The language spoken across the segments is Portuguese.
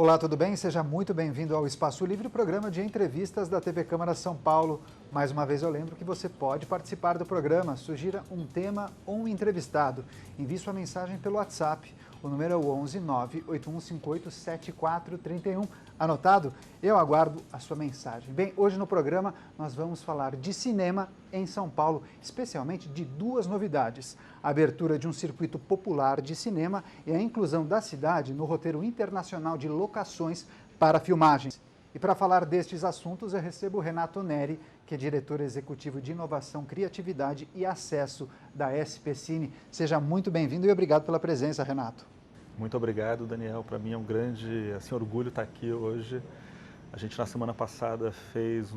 Olá, tudo bem? Seja muito bem-vindo ao Espaço Livre, programa de entrevistas da TV Câmara São Paulo. Mais uma vez eu lembro que você pode participar do programa, sugira um tema ou um entrevistado. Envie sua mensagem pelo WhatsApp. O número é o 11 98158 7431. Anotado? Eu aguardo a sua mensagem. Bem, hoje no programa nós vamos falar de cinema em São Paulo, especialmente de duas novidades: a abertura de um circuito popular de cinema e a inclusão da cidade no roteiro internacional de locações para filmagens. E para falar destes assuntos, eu recebo o Renato Neri, que é diretor executivo de Inovação, Criatividade e Acesso da SP Cine. Seja muito bem-vindo e obrigado pela presença, Renato. Muito obrigado, Daniel. Para mim é um grande orgulho estar aqui hoje. A gente, na semana passada, fez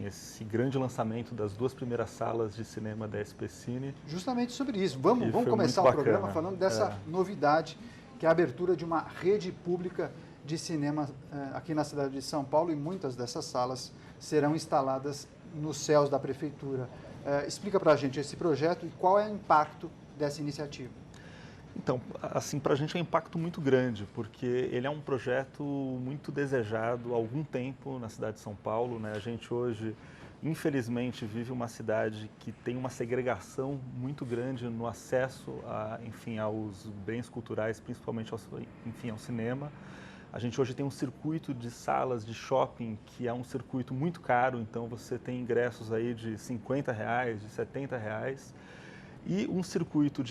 esse grande lançamento das duas primeiras salas de cinema da SP Cine. Justamente sobre isso. Vamos começar o programa falando dessa novidade, que é a abertura de uma rede pública de cinema aqui na cidade de São Paulo, e muitas dessas salas serão instaladas nos céus da prefeitura. Explica para a gente esse projeto e qual é o impacto dessa iniciativa. Então, assim, para a gente é um impacto muito grande, porque ele é um projeto muito desejado há algum tempo na cidade de São Paulo, né? A gente hoje, infelizmente, vive uma cidade que tem uma segregação muito grande no acesso aos bens culturais, principalmente ao cinema. A gente hoje tem um circuito de salas de shopping que é um circuito muito caro, então você tem ingressos aí de R$50, de R$70. E um circuito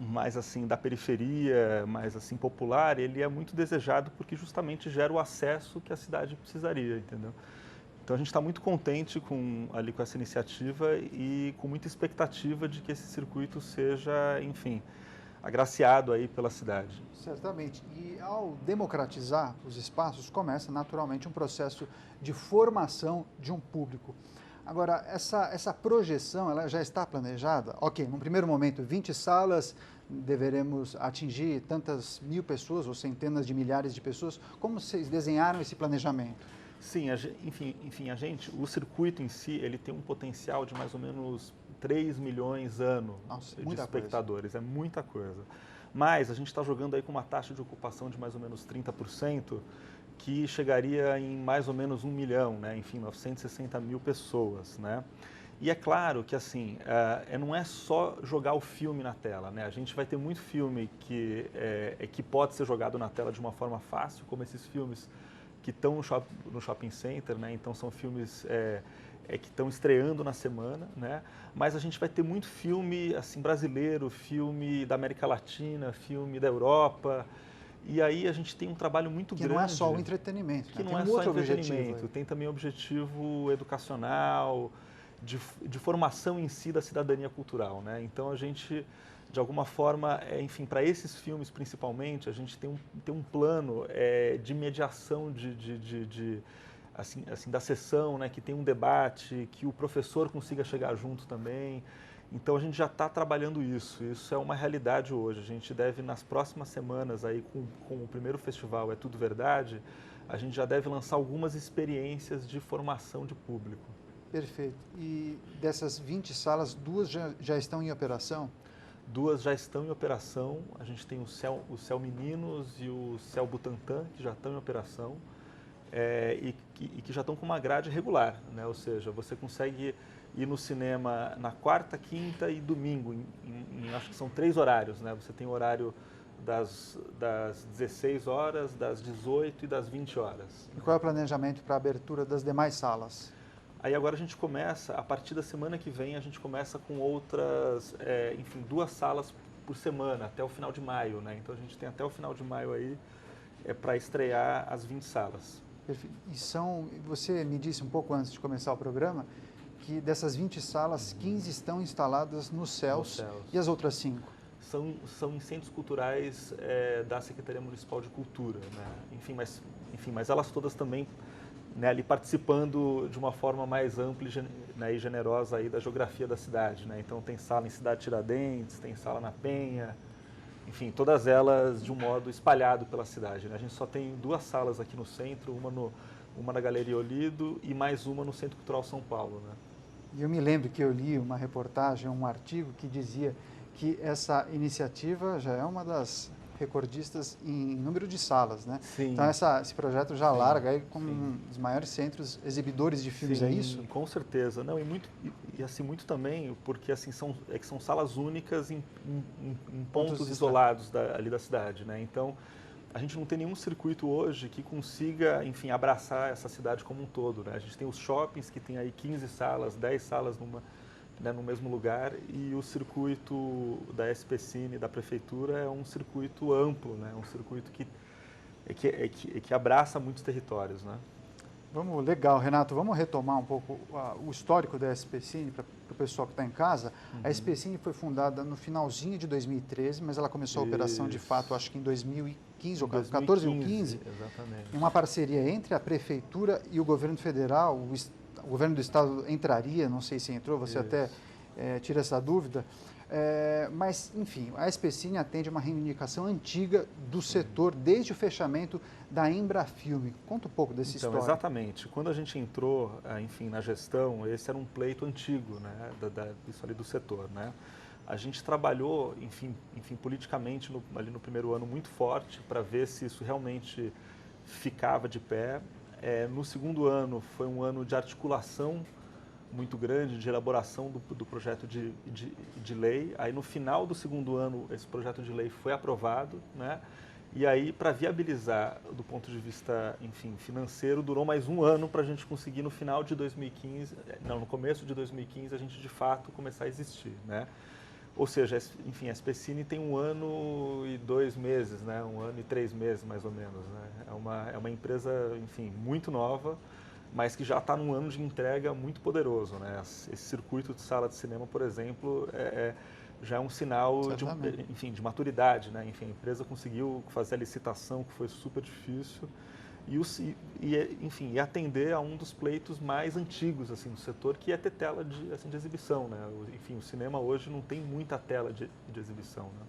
mais assim da periferia, mais assim popular, ele é muito desejado porque justamente gera o acesso que a cidade precisaria, entendeu? Então a gente está muito contente com essa iniciativa e com muita expectativa de que esse circuito seja, enfim, agraciado aí pela cidade. Certamente. E ao democratizar os espaços, começa naturalmente um processo de formação de um público. Agora, essa projeção, ela já está planejada? Ok, num primeiro momento, 20 salas, deveremos atingir tantas mil pessoas ou centenas de milhares de pessoas. Como vocês desenharam esse planejamento? Sim, o circuito em si, ele tem um potencial de mais ou menos 3 milhões ano de espectadores, é muita coisa. Mas a gente está jogando aí com uma taxa de ocupação de mais ou menos 30%, que chegaria em mais ou menos 1 milhão, né? Enfim, 960 mil pessoas, né? E é claro que assim, não é só jogar o filme na tela, né? A gente vai ter muito filme que pode ser jogado na tela de uma forma fácil, como esses filmes que estão no shopping center, né? Então são filmes que estão estreando na semana, né? Mas a gente vai ter muito filme assim brasileiro, filme da América Latina, filme da Europa. E aí a gente tem um trabalho muito grande. Que não é só o entretenimento, que né? não é só entretenimento, tem também objetivo educacional, de formação em si da cidadania cultural, né? Então a gente, de alguma forma, enfim, para esses filmes principalmente, a gente tem um plano de mediação da sessão, né? Que tem um debate, que o professor consiga chegar junto também. Então a gente já está trabalhando isso é uma realidade hoje. A gente deve, nas próximas semanas, aí, com o primeiro festival É Tudo Verdade, a gente já deve lançar algumas experiências de formação de público. Perfeito. E dessas 20 salas, duas já estão em operação? Duas já estão em operação, a gente tem o Céu Meninos e o Céu Butantã, que já estão em operação, e que já estão com uma grade regular, né? Ou seja, você consegue ir no cinema na quarta, quinta e domingo, acho que são 3 horários, né? Você tem o horário das 16 horas, das 18 e das 20 horas. E qual é o planejamento para a abertura das demais salas? Aí agora a gente começa, a partir da semana que vem, a gente começa com outras, 2 salas por semana, até o final de maio, né? Então a gente tem até o final de maio aí para estrear as 20 salas. Perfeito. Você me disse um pouco antes de começar o programa, que dessas 20 salas, 15 estão instaladas nos céus. E as outras 5? São em centros culturais da Secretaria Municipal de Cultura, né? Mas elas todas também, né, ali participando de uma forma mais ampla, né, e generosa aí da geografia da cidade, né? Então tem sala em Cidade Tiradentes, tem sala na Penha, enfim, todas elas de um modo espalhado pela cidade, né? A gente só tem 2 salas aqui no centro, uma na Galeria Olido e mais uma no Centro Cultural São Paulo, né? E eu me lembro que eu li uma reportagem, um artigo que dizia que essa iniciativa já é uma das recordistas em número de salas, né? Sim. Então esse projeto já larga aí como um dos maiores centros exibidores de filmes, é isso? Com certeza. Não, e assim, muito também, porque assim, são salas únicas em pontos isolados ali da cidade, né? Então, a gente não tem nenhum circuito hoje que consiga, enfim, abraçar essa cidade como um todo, né? A gente tem os shoppings que tem aí 15 salas, 10 salas no mesmo lugar, e o circuito da SP Cine, da prefeitura, é um circuito amplo, né? Um circuito que abraça muitos territórios, né? Legal, Renato. Vamos retomar um pouco o histórico da SP Cine para o pessoal que está em casa. A SP Cine foi fundada no finalzinho de 2013, mas ela começou a operação de fato, acho que em 2015, ou 14 ou 15, exatamente. Em uma parceria entre a prefeitura e o governo federal. O governo do estado entraria, não sei se entrou, você até tira essa dúvida. Mas, enfim, a SP Cine atende uma reivindicação antiga do setor desde o fechamento da Embrafilme. Conta um pouco dessa história. Exatamente. Quando a gente entrou, enfim, na gestão, esse era um pleito antigo, né, isso ali do setor, né? A gente trabalhou, enfim politicamente ali no primeiro ano muito forte para ver se isso realmente ficava de pé. No segundo ano foi um ano de articulação muito grande, de elaboração do projeto de lei. Aí no final do segundo ano esse projeto de lei foi aprovado, né? E aí, para viabilizar do ponto de vista, enfim, financeiro, durou mais um ano para a gente conseguir no final de 2015, no começo de 2015, a gente de fato começar a existir, né? Ou seja, enfim, a SP Cine tem 1 ano e 2 meses, né? 1 ano e 3 meses, mais ou menos, né? É uma empresa, enfim, muito nova, mas que já está num ano de entrega muito poderoso, né? Esse circuito de sala de cinema, por exemplo, já é um sinal de maturidade, né? Enfim, a empresa conseguiu fazer a licitação, que foi super difícil, e atender a um dos pleitos mais antigos assim do setor, que é ter tela de exibição, né? Enfim, o cinema hoje não tem muita tela de exibição, né?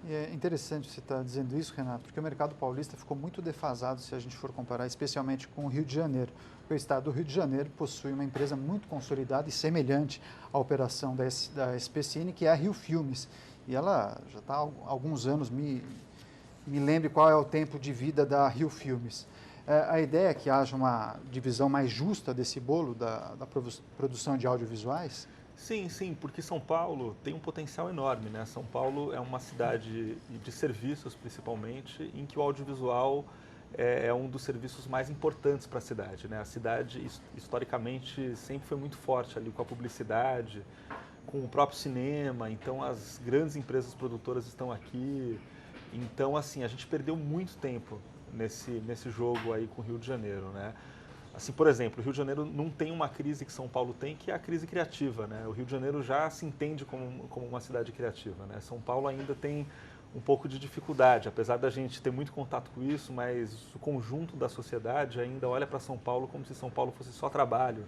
E é interessante você estar dizendo isso, Renato, porque o mercado paulista ficou muito defasado se a gente for comparar, especialmente com o Rio de Janeiro. O estado do Rio de Janeiro possui uma empresa muito consolidada e semelhante à operação da SP Cine, que é a Rio Filmes. E ela já está há alguns anos, me lembre qual é o tempo de vida da Rio Filmes. A ideia é que haja uma divisão mais justa desse bolo da produção de audiovisuais? Sim, porque São Paulo tem um potencial enorme, né? São Paulo é uma cidade de serviços, principalmente, em que o audiovisual é um dos serviços mais importantes para a cidade, né? A cidade, historicamente, sempre foi muito forte ali com a publicidade, com o próprio cinema, então as grandes empresas produtoras estão aqui. Então, assim, a gente perdeu muito tempo nesse jogo aí com o Rio de Janeiro, né? Assim, por exemplo, o Rio de Janeiro não tem uma crise que São Paulo tem, que é a crise criativa, né? O Rio de Janeiro já se entende como uma cidade criativa, né? São Paulo ainda tem um pouco de dificuldade, apesar da gente ter muito contato com isso, mas o conjunto da sociedade ainda olha para São Paulo como se São Paulo fosse só trabalho,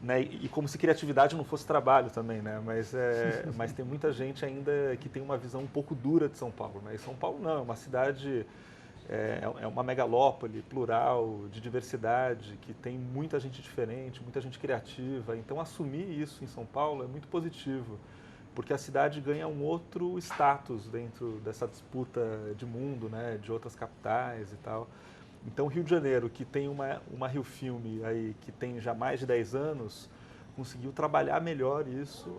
né? E como se criatividade não fosse trabalho também, né? Mas tem muita gente ainda que tem uma visão um pouco dura de São Paulo, né? E São Paulo não, é uma cidade... É uma megalópole plural, de diversidade, que tem muita gente diferente, muita gente criativa. Então, assumir isso em São Paulo é muito positivo, porque a cidade ganha um outro status dentro dessa disputa de mundo, né, de outras capitais e tal. Então, o Rio de Janeiro, que tem uma Rio Filme aí, que tem já mais de 10 anos, conseguiu trabalhar melhor isso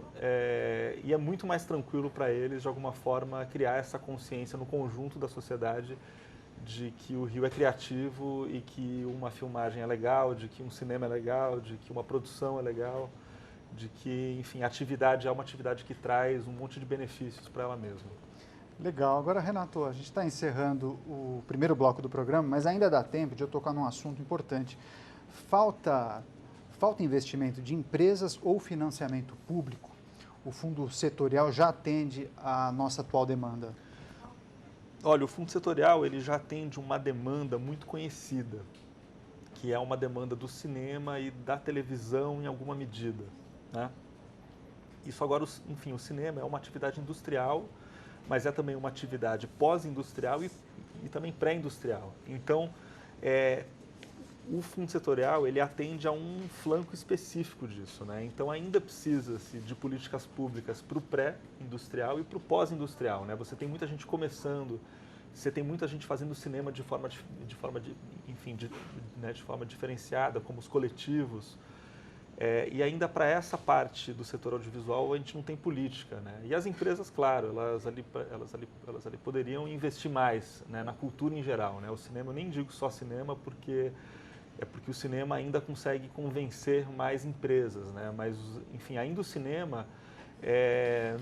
e é muito mais tranquilo para eles, de alguma forma, criar essa consciência no conjunto da sociedade de que o Rio é criativo e que uma filmagem é legal, de que um cinema é legal, de que uma produção é legal, de que, enfim, a atividade é uma atividade que traz um monte de benefícios para ela mesma. Legal. Agora, Renato, a gente está encerrando o primeiro bloco do programa, mas ainda dá tempo de eu tocar num assunto importante. Falta investimento de empresas ou financiamento público? O fundo setorial já atende à nossa atual demanda? Olha, o fundo setorial ele já atende uma demanda muito conhecida, que é uma demanda do cinema e da televisão em alguma medida, né? Isso agora, enfim, o cinema é uma atividade industrial, mas é também uma atividade pós-industrial e também pré-industrial. Então, o fundo setorial ele atende a um flanco específico disso, né? Então ainda precisa-se de políticas públicas para o pré-industrial e para o pós-industrial, né? Você tem muita gente começando, você tem muita gente fazendo cinema de forma diferenciada, como os coletivos. E ainda para essa parte do setor audiovisual a gente não tem política, né? E as empresas, claro, elas ali poderiam investir mais, né, na cultura em geral, né? O cinema, eu nem digo só cinema porque o cinema ainda consegue convencer mais empresas, né? Mas, enfim, ainda o cinema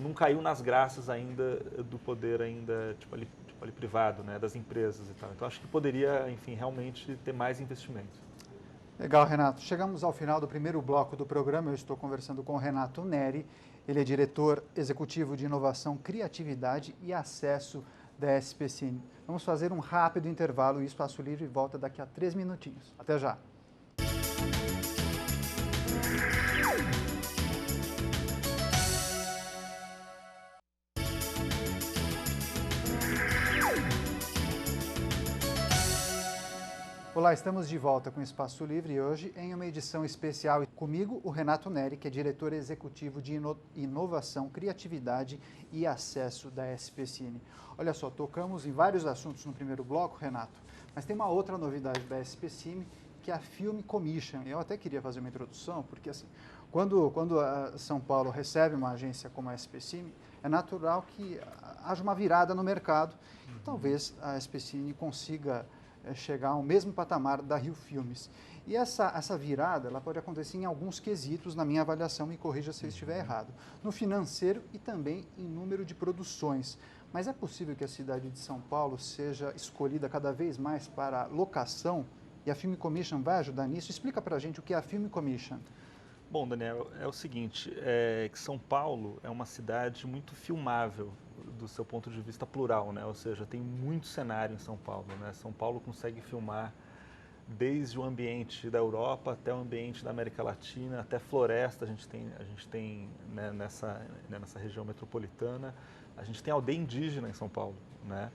não caiu nas graças ainda do poder ainda tipo ali privado, né, das empresas e tal. Então acho que poderia, enfim, realmente ter mais investimento. Legal, Renato. Chegamos ao final do primeiro bloco do programa. Eu estou conversando com o Renato Neri. Ele é diretor executivo de inovação, criatividade e acesso da SPCine. Vamos fazer um rápido intervalo e o Espaço Livre volta daqui a 3 minutinhos. Até já. Olá, estamos de volta com o Espaço Livre e hoje em uma edição especial. Comigo, o Renato Neri, que é diretor executivo de inovação, criatividade e acesso da SPCine. Olha só, tocamos em vários assuntos no primeiro bloco, Renato, mas tem uma outra novidade da SPCine, que é a Film Commission. Eu até queria fazer uma introdução, porque assim, quando a São Paulo recebe uma agência como a SPCine, é natural que haja uma virada no mercado. Talvez a SPCine consiga chegar ao mesmo patamar da Rio Filmes. E essa virada ela pode acontecer em alguns quesitos, na minha avaliação, me corrija se eu estiver errado, no financeiro e também em número de produções. Mas é possível que a cidade de São Paulo seja escolhida cada vez mais para locação e a Film Commission vai ajudar nisso? Explica para a gente o que é a Film Commission. Bom, Daniel, é o seguinte, que São Paulo é uma cidade muito filmável do seu ponto de vista plural, né? Ou seja, tem muito cenário em São Paulo, né? São Paulo consegue filmar desde o ambiente da Europa até o ambiente da América Latina, até floresta a gente tem né, nessa região metropolitana, a gente tem aldeia indígena em São Paulo, né?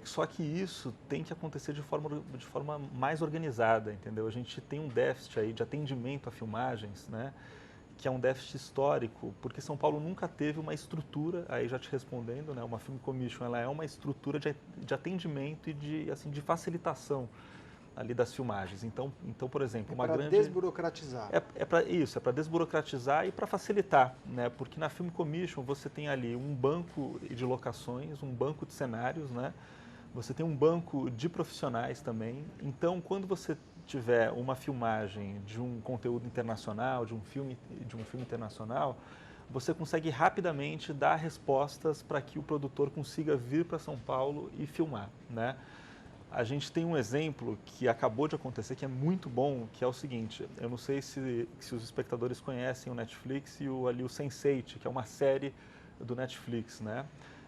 Só que isso tem que acontecer de forma mais organizada, entendeu? A gente tem um déficit aí de atendimento a filmagens, né? Que é um déficit histórico, porque São Paulo nunca teve uma estrutura, aí já te respondendo, né? Uma Film Commission, ela é uma estrutura de atendimento e de facilitação ali das filmagens. Então por exemplo, uma grande... desburocratizar. É para desburocratizar e para facilitar, né? Porque na Film Commission você tem ali um banco de locações, um banco de cenários, né? Você tem um banco de profissionais também. Então, quando você tiver uma filmagem de um conteúdo internacional, de um filme internacional, você consegue rapidamente dar respostas para que o produtor consiga vir para São Paulo e filmar, né? A gente tem um exemplo que acabou de acontecer, que é muito bom, que é o seguinte, eu não sei se os espectadores conhecem o Netflix e o Sense8, que é uma série do Netflix, né?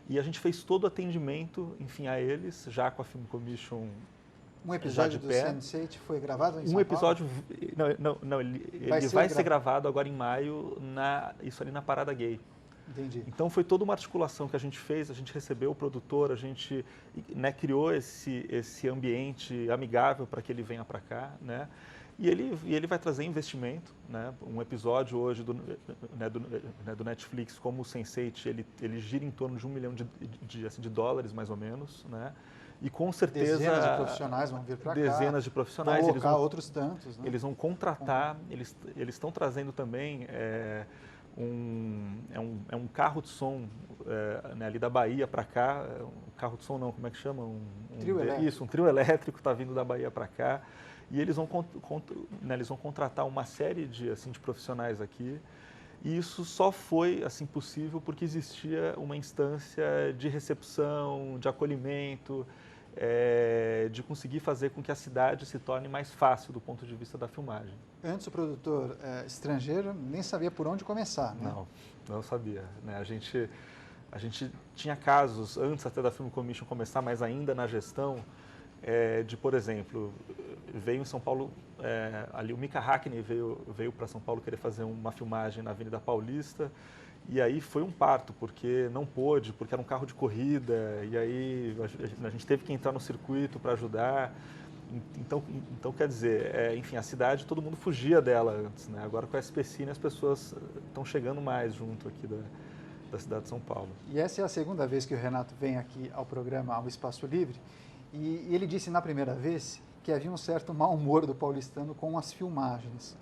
E a gente fez todo o atendimento, enfim, a eles, já com a Film Commission. Um episódio do Sense8 foi gravado em São Paulo? Um episódio, não, ele vai ser gravado agora em maio, isso ali na Parada Gay. Entendi. Então foi toda uma articulação que a gente fez, a gente recebeu o produtor, a gente, né, criou esse ambiente amigável para que ele venha para cá, né? E ele vai trazer investimento, né? Um episódio hoje do Netflix, como o Sense8, ele gira em torno de $1 milhão de dólares, mais ou menos, né? E com certeza... Dezenas de profissionais vão vir para cá. Dezenas de profissionais. Vão colocar outros tantos, né? Eles vão contratar, eles estão trazendo também um carro de som né, ali da Bahia para cá. Um carro de som não, como é que chama? Trio elétrico. Isso, um trio elétrico está vindo da Bahia para cá. E eles vão contratar uma série de profissionais aqui. E isso só foi possível porque existia uma instância de recepção, de acolhimento, de conseguir fazer com que a cidade se torne mais fácil do ponto de vista da filmagem. Antes o produtor estrangeiro nem sabia por onde começar, né? Não sabia, né? A gente tinha casos, antes até da Film Commission começar, mas ainda na gestão, de, por exemplo, veio em São Paulo, ali o Mika Hakkinen veio para São Paulo querer fazer uma filmagem na Avenida Paulista, e aí foi um parto, porque não pôde, porque era um carro de corrida, e aí a gente teve que entrar no circuito para ajudar. Então quer dizer, enfim, a cidade, todo mundo fugia dela antes, né? Agora com a SPCine as pessoas estão chegando mais junto aqui da cidade de São Paulo. E essa é a segunda vez que o Renato vem aqui ao programa, ao Espaço Livre, e ele disse na primeira vez que havia um certo mau humor do paulistano com as filmagens.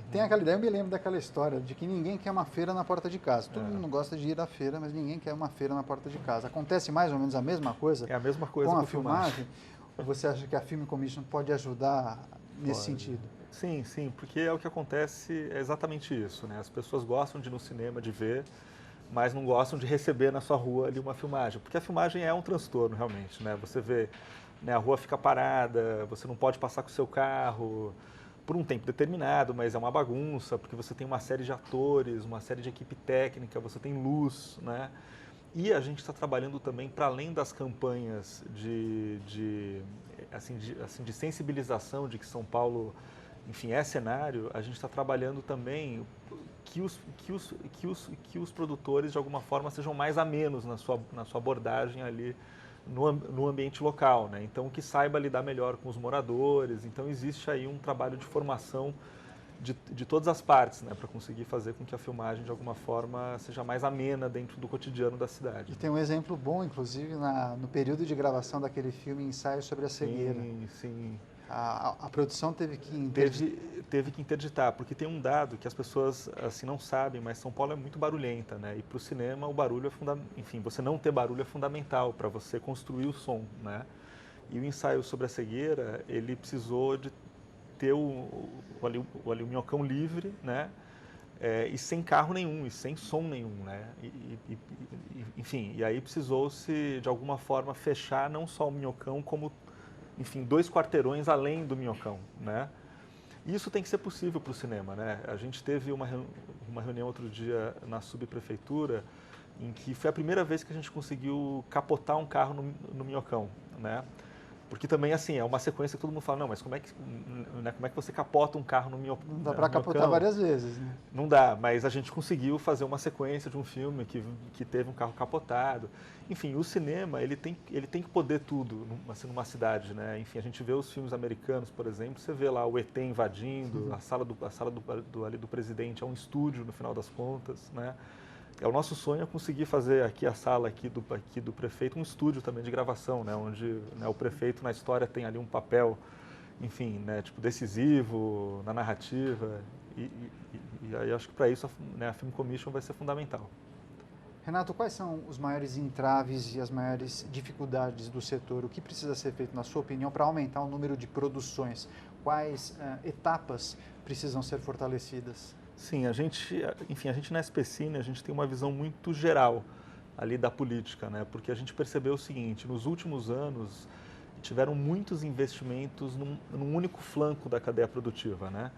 Tem aquela ideia, eu me lembro daquela história de que ninguém quer uma feira na porta de casa. Todo mundo gosta de ir à feira, mas ninguém quer uma feira na porta de casa. Acontece mais ou menos a mesma coisa? É a mesma coisa com a filmagem? Ou você acha que a Film Commission pode ajudar nesse sentido? Sim, sim, porque é o que acontece, é exatamente isso, né? As pessoas gostam de ir no cinema, de ver, mas não gostam de receber na sua rua ali uma filmagem, porque a filmagem é um transtorno realmente, né? Você vê, né, a rua fica parada, você não pode passar com o seu carro por um tempo determinado, mas é uma bagunça, porque você tem uma série de atores, uma série de equipe técnica, você tem luz, né? E a gente está trabalhando também, para além das campanhas de sensibilização de que São Paulo, enfim, é cenário, a gente está trabalhando também que os produtores, de alguma forma, sejam mais amenos na sua abordagem ali no ambiente local, né? Então, que saiba lidar melhor com os moradores. Então, existe aí um trabalho de formação de todas as partes, né, para conseguir fazer com que a filmagem, de alguma forma, seja mais amena dentro do cotidiano da cidade. E tem um exemplo bom, inclusive, no período de gravação daquele filme Ensaio sobre a Cegueira. Sim, sim. A produção teve que interditar, porque tem um dado que as pessoas assim não sabem, mas São Paulo é muito barulhenta, né? E para o cinema o barulho é fundamental. Enfim, você não ter barulho é fundamental para você construir o som, né? E o Ensaio sobre a Cegueira, ele precisou de ter o minhocão livre, né? E sem carro nenhum, e sem som nenhum, né? Enfim, e aí precisou-se de alguma forma fechar não só o minhocão como, enfim, 2 quarteirões além do minhocão, né? E isso tem que ser possível para o cinema, né? A gente teve uma reunião outro dia na subprefeitura em que foi a primeira vez que a gente conseguiu capotar um carro no minhocão, né? Porque também, assim, é uma sequência que todo mundo fala, não, mas como é que você capota um carro no minhocão? Não dá para capotar várias vezes, né? Não dá, mas a gente conseguiu fazer uma sequência de um filme que teve um carro capotado. Enfim, o cinema, ele tem que poder tudo, assim, numa cidade, né? Enfim, a gente vê os filmes americanos, por exemplo, você vê lá o ET invadindo, a sala do presidente é um estúdio, no final das contas, né? O nosso sonho é conseguir fazer aqui a sala aqui do prefeito um estúdio também de gravação, né, onde, né, o prefeito na história tem ali um papel, enfim, né, tipo decisivo na narrativa e aí acho que para isso a Film Commission vai ser fundamental. Renato, quais são os maiores entraves e as maiores dificuldades do setor? O que precisa ser feito, na sua opinião, para aumentar o número de produções? Quais etapas precisam ser fortalecidas? Sim, a gente na SPCine, a gente tem uma visão muito geral ali da política, né? Porque a gente percebeu o seguinte, nos últimos anos tiveram muitos investimentos num único flanco da cadeia produtiva, né?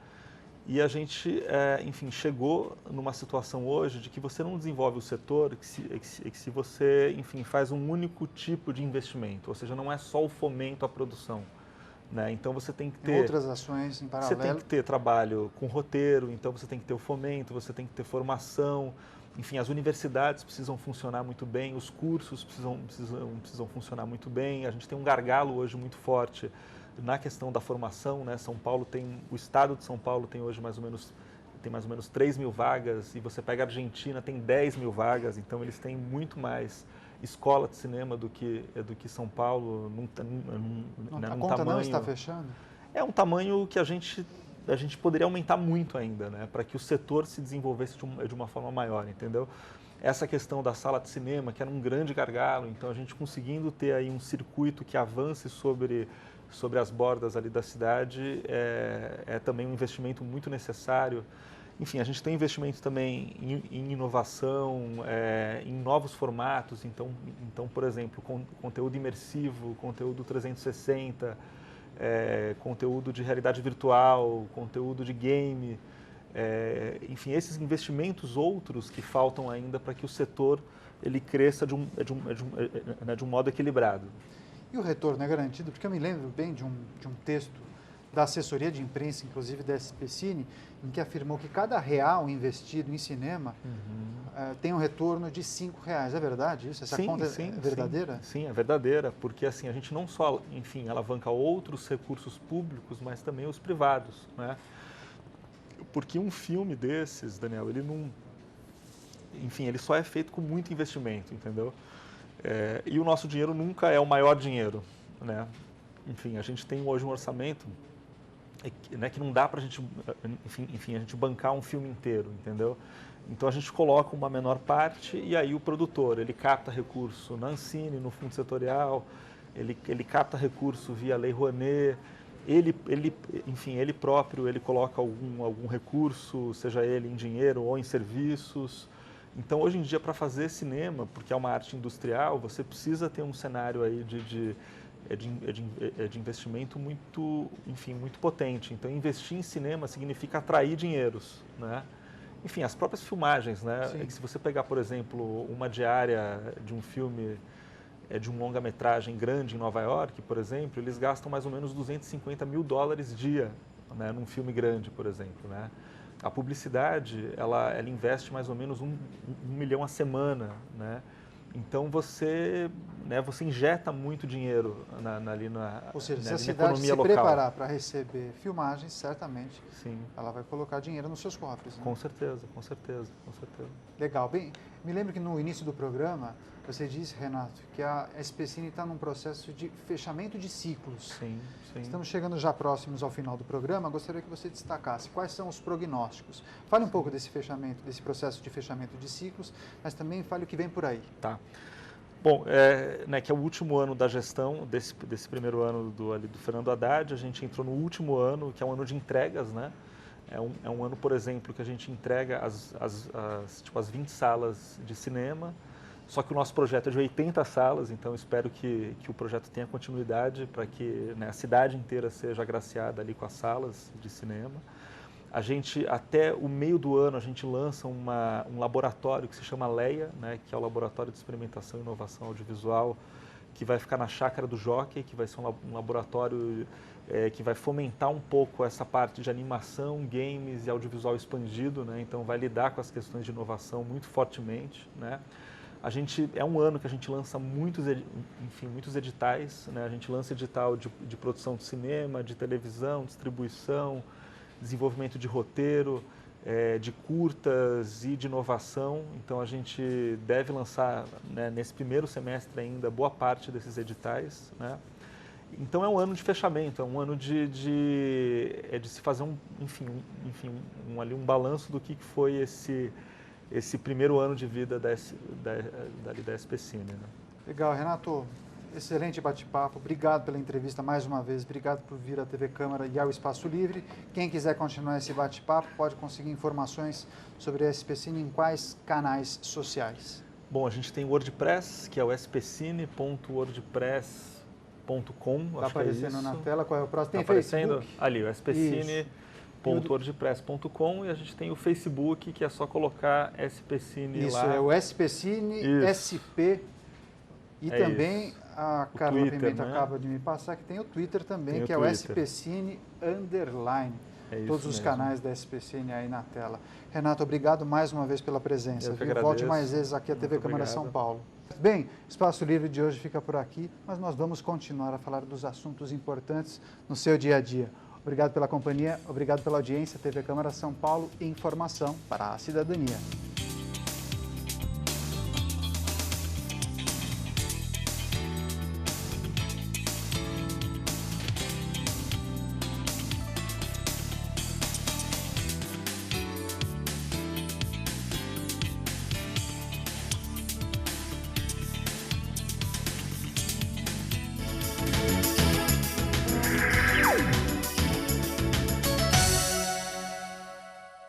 E a gente, enfim, chegou numa situação hoje de que você não desenvolve o setor que se você, enfim, faz um único tipo de investimento, ou seja, não é só o fomento à produção. Né? Então você tem que ter outras ações em paralelo. Você tem que ter trabalho com roteiro, então você tem que ter o fomento, você tem que ter formação. Enfim, as universidades precisam funcionar muito bem, os cursos precisam funcionar muito bem. A gente tem um gargalo hoje muito forte na questão da formação, né? O estado de São Paulo tem hoje mais ou menos 3 mil vagas, e você pega a Argentina, tem 10 mil vagas, então eles têm muito mais escola de cinema do que São Paulo, num conta tamanho... não está fechando? É um tamanho que a gente poderia aumentar muito ainda, né, para que o setor se desenvolvesse de uma forma maior, entendeu? Essa questão da sala de cinema, que era um grande gargalo, então a gente conseguindo ter aí um circuito que avance sobre as bordas ali da cidade, é também um investimento muito necessário. Enfim, a gente tem investimento também em inovação, em novos formatos, então, por exemplo, conteúdo imersivo, conteúdo 360, conteúdo de realidade virtual, conteúdo de game, enfim, esses investimentos outros que faltam ainda para que o setor ele cresça de um modo equilibrado. E o retorno é garantido? Porque eu me lembro bem de um texto da assessoria de imprensa, inclusive da SPCine, em que afirmou que cada real investido em cinema tem um retorno de R$5. É verdade isso? Essa conta é verdadeira? Sim, é verdadeira, porque assim, a gente não só, enfim, alavanca outros recursos públicos, mas também os privados, né? Porque um filme desses, Daniel, ele não... Enfim, ele só é feito com muito investimento, entendeu? E o nosso dinheiro nunca é o maior dinheiro, né? Enfim, a gente tem hoje um orçamento, né, que não dá para a gente, enfim, a gente bancar um filme inteiro, entendeu? Então a gente coloca uma menor parte e aí o produtor, ele capta recurso na Ancine, no Fundo Setorial, ele capta recurso via Lei Rouanet, enfim, ele próprio, ele coloca algum recurso, seja ele em dinheiro ou em serviços. Então, hoje em dia, para fazer cinema, porque é uma arte industrial, você precisa ter um cenário aí de investimento muito, enfim, muito potente. Então, investir em cinema significa atrair dinheiros, né? Enfim, as próprias filmagens, né? É que se você pegar, por exemplo, uma diária de um filme, de um longa-metragem grande em Nova York, por exemplo, eles gastam mais ou menos $250 mil dia, né, num filme grande, por exemplo, né? A publicidade, ela investe mais ou menos um milhão a semana, né? Então você injeta muito dinheiro ali na Ou seja, na, se a na cidade economia se local. preparar para receber filmagens, certamente Sim. ela vai colocar dinheiro nos seus cofres. Né? Com certeza, com certeza, com certeza. Legal. Bem, me lembro que no início do programa você disse, Renato, que a SPCine está num processo de fechamento de ciclos. Sim, sim. Estamos chegando já próximos ao final do programa. Gostaria que você destacasse quais são os prognósticos. Fale um pouco desse fechamento, desse processo de fechamento de ciclos, mas também fale o que vem por aí. Tá. Bom, né, que é o último ano da gestão, desse primeiro ano do Fernando Haddad, a gente entrou no último ano, que é um ano de entregas, né? É um ano, por exemplo, que a gente entrega as 20 salas de cinema, só que o nosso projeto é de 80 salas, então espero que o projeto tenha continuidade para que, né, a cidade inteira seja agraciada ali com as salas de cinema. A gente, até o meio do ano, a gente lança um laboratório que se chama LEIA, né, que é o Laboratório de Experimentação e Inovação Audiovisual, que vai ficar na Chácara do Jockey, que vai ser um laboratório que vai fomentar um pouco essa parte de animação, games e audiovisual expandido, né, então vai lidar com as questões de inovação muito fortemente, né. É um ano que a gente lança muitos editais, né, a gente lança edital de produção de cinema, de televisão, distribuição, desenvolvimento de roteiro, de curtas e de inovação. Então, a gente deve lançar, né, nesse primeiro semestre ainda, boa parte desses editais, né? Então, é um ano de fechamento, é um ano de se fazer um balanço do que foi esse primeiro ano de vida da SPCine. Né? Legal, Renato. Excelente bate-papo. Obrigado pela entrevista mais uma vez. Obrigado por vir à TV Câmara e ao Espaço Livre. Quem quiser continuar esse bate-papo pode conseguir informações sobre a SPCine em quais canais sociais? Bom, a gente tem o WordPress, que é o spcine.wordpress.com. Está aparecendo na tela. Qual é o próximo? Tem aparecendo Facebook? Ali, o spcine.wordpress.com, e a gente tem o Facebook, que é só colocar SPCine lá. Isso, é o SPCine, SP. E também isso. a Carla Twitter, Pimenta né? acaba de me passar que tem o Twitter também, tem que é o SPCine _. Todos os mesmo. canais da SPCine aí na tela. Renato, obrigado mais uma vez pela presença. Volte mais vezes aqui à TV Câmara São Paulo. Bem, Espaço Livre de hoje fica por aqui, mas nós vamos continuar a falar dos assuntos importantes no seu dia a dia. Obrigado pela companhia, obrigado pela audiência. TV Câmara São Paulo, informação para a cidadania.